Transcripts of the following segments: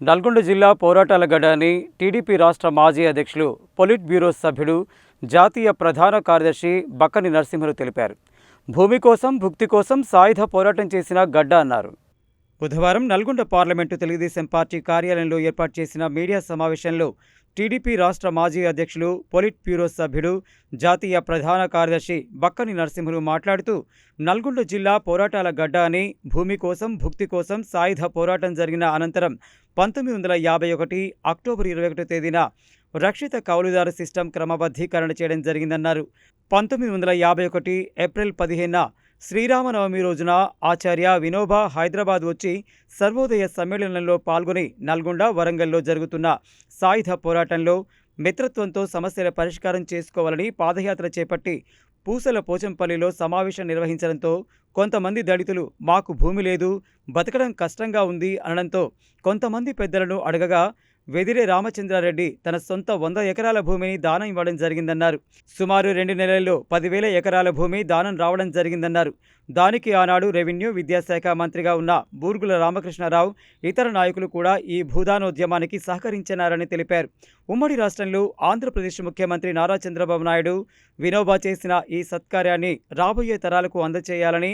నల్గొండ జిల్లా పోరాటాల గడ్డని టీడీపీ రాష్ట్ర మాజీ అధ్యక్షులు పొలిట్ బ్యూరో సభ్యుడు జాతీయ ప్రధాన కార్యదర్శి బక్కని నరసింహులు తెలిపారు. భూమి కోసం భుక్తి కోసం సాయుధ పోరాటం చేసిన గడ్డ అన్నారు. బుధవారం నల్గొండ పార్లమెంటు తెలుగుదేశం పార్టీ కార్యాలయంలో ఏర్పాటు చేసిన మీడియా సమావేశంలో టీడీపీ రాష్ట్ర మాజీ అధ్యక్షులు పొలిట్ బ్యూరో సభ్యుడు జాతీయ ప్రధాన కార్యదర్శి బక్కని నరసింహులు మాట్లాడుతూ నల్గొండ జిల్లా పోరాటాల గడ్డ అని భూమి కోసం భుక్తి కోసం సాయుధ పోరాటం జరిగిన అనంతరం 1951 అక్టోబర్ 21 తేదీన రక్షిత కౌలుదారు సిస్టమ్ క్రమబద్ధీకరణ చేయడం జరిగిందన్నారు. 1951 ఏప్రిల్ 15న శ్రీరామనవమి రోజున ఆచార్య వినోబా హైదరాబాద్ వచ్చి సర్వోదయ సమ్మేళనంలో పాల్గొని నల్గొండ, వరంగల్లో జరుగుతున్న సాయుధ పోరాటంలో మిత్రత్వంతో సమస్యల పరిష్కారం చేసుకోవాలని పాదయాత్ర చేపట్టి పూసల పోచంపల్లిలో సమావేశం నిర్వహించడంతో కొంతమంది దళితులు మాకు భూమి లేదు, బతకడం కష్టంగా ఉంది అనడంతో కొంతమంది పెద్దలను అడగగా వెదిరే రామచంద్రారెడ్డి తన సొంత 100 ఎకరాల భూమిని దానం ఇవ్వడం జరిగిందన్నారు. సుమారు 2 నెలల్లో 10,000 ఎకరాల భూమి దానం రావడం జరిగిందన్నారు. దానికి ఆనాడు రెవెన్యూ విద్యాశాఖ మంత్రిగా ఉన్న బూర్గుల రామకృష్ణారావు, ఇతర నాయకులు కూడా ఈ భూదానోద్యమానికి సహకరించారని తెలిపారు. ఉమ్మడి రాష్ట్రంలో ఆంధ్రప్రదేశ్ ముఖ్యమంత్రి నారా చంద్రబాబు నాయుడు వినోబా చేసిన ఈ సత్కార్యాన్ని రాబోయే తరాలకు అందచేయాలని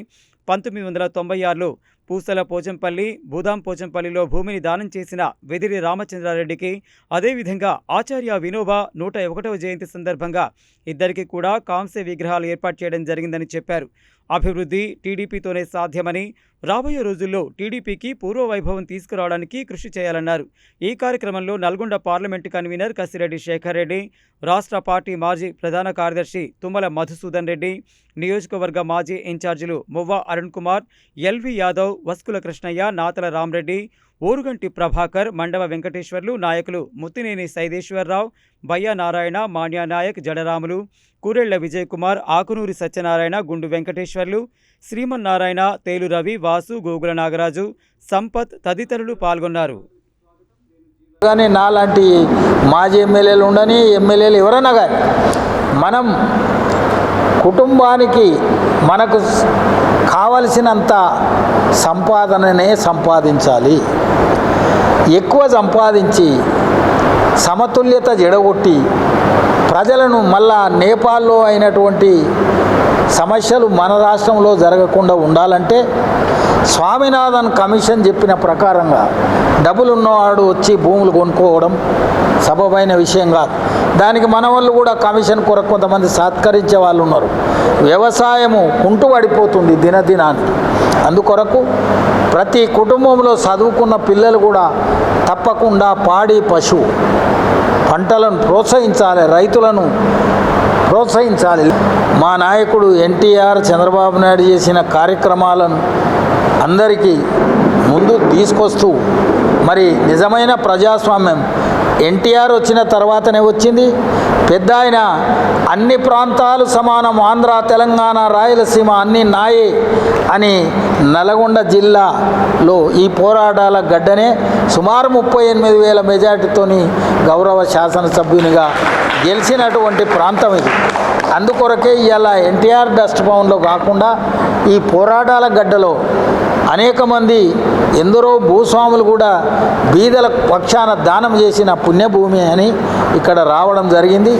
1996లో పూసల పోచంపల్లి, భూదాం పోచంపల్లిలో భూమిని దానం చేసిన వెదిరి రామచంద్రారెడ్డికి, అదేవిధంగా ఆచార్య వినోబా 101వ జయంతి సందర్భంగా ఇద్దరికి కూడా కాంస్య విగ్రహాలు ఏర్పాటు చేయడం జరిగిందని చెప్పారు. అభివృద్ధి టీడీపీతోనే సాధ్యమని, రాబోయే రోజుల్లో టీడీపీకి పూర్వవైభవం తీసుకురావడానికి కృషి చేయాలన్నారు. ఈ కార్యక్రమంలో నల్గొండ పార్లమెంటు కన్వీనర్ కసిరెడ్డి శేఖర్ రెడ్డి, రాష్ట్ర పార్టీ మాజీ ప్రధాన కార్యదర్శి తుమ్మల మధుసూదన్ రెడ్డి, నియోజకవర్గ మాజీ ఇన్ఛార్జీలు మువ్వ అరుణ్ కుమార్, ఎల్వి యాదవ్, వస్కుల కృష్ణయ్య, నాతల రామరెడ్డి, ఓరుగంటి ప్రభాకర్, మండవ వెంకటేశ్వర్లు, నాయకులు ముత్తినేని సైదేశ్వరరావు, బయ్య నారాయణ, మాన్యా నాయక్, జడరాములు, కూరెళ్ల విజయ్ కుమార్, ఆకునూరి సత్యనారాయణ, గుండు వెంకటేశ్వర్లు, శ్రీమన్నారాయణ, తేలు రవి, వాసు, గోగుల నాగరాజు, సంపత్ తదితరులు పాల్గొన్నారు. కానీ నాలాంటి మాజీ ఎమ్మెల్యేలు ఉండని, ఎమ్మెల్యేలు ఎవరైనా కానీ మనం కుటుంబానికి మనకు కావలసినంత సంపాదననే సంపాదించాలి. ఎక్కువ సంపాదించి సమతుల్యత జడగొట్టి ప్రజలను మళ్ళా నేపాల్లో అయినటువంటి సమస్యలు మన రాష్ట్రంలో జరగకుండా ఉండాలంటే స్వామినాథన్ కమిషన్ చెప్పిన ప్రకారంగా డబ్బులున్నవాడు వచ్చి భూములు కొనుక్కోవడం సబబైన విషయం కాదు. దానికి మన వాళ్ళు కూడా కమిషన్ కొరకు కొంతమంది సత్కరించే వాళ్ళు ఉన్నారు. వ్యవసాయము కుంటుపడిపోతుంది దినదినానికి. అందుకొరకు ప్రతి కుటుంబంలో చదువుకున్న పిల్లలు కూడా తప్పకుండా పాడి పశువు పంటలను ప్రోత్సహించాలి, రైతులను ప్రోత్సహించాలి. మా నాయకుడు ఎన్టీఆర్, చంద్రబాబు నాయుడు చేసిన కార్యక్రమాలను అందరికీ ముందు తీసుకొస్తూ మరి నిజమైన ప్రజాస్వామ్యం ఎన్టీఆర్ వచ్చిన తర్వాతనే వచ్చింది. పెద్ద ఆయన అన్ని ప్రాంతాలు సమానం, ఆంధ్ర, తెలంగాణ, రాయలసీమ అన్నీ నాయే అని నల్గొండ జిల్లాలో ఈ పోరాటాల గడ్డనే సుమారు 38,000 మెజార్టీతోని గౌరవ శాసనసభ్యునిగా గెలిచినటువంటి ప్రాంతం ఇది. అందుకొరకే ఇవాళ ఎన్టీఆర్ డస్ట్ పౌన్లో కాకుండా ఈ పోరాటాల గడ్డలో అనేక మంది ఎందరో భూస్వాములు కూడా బీదల పక్షాన దానం చేసిన పుణ్యభూమి అని ఇక్కడ రావడం జరిగింది.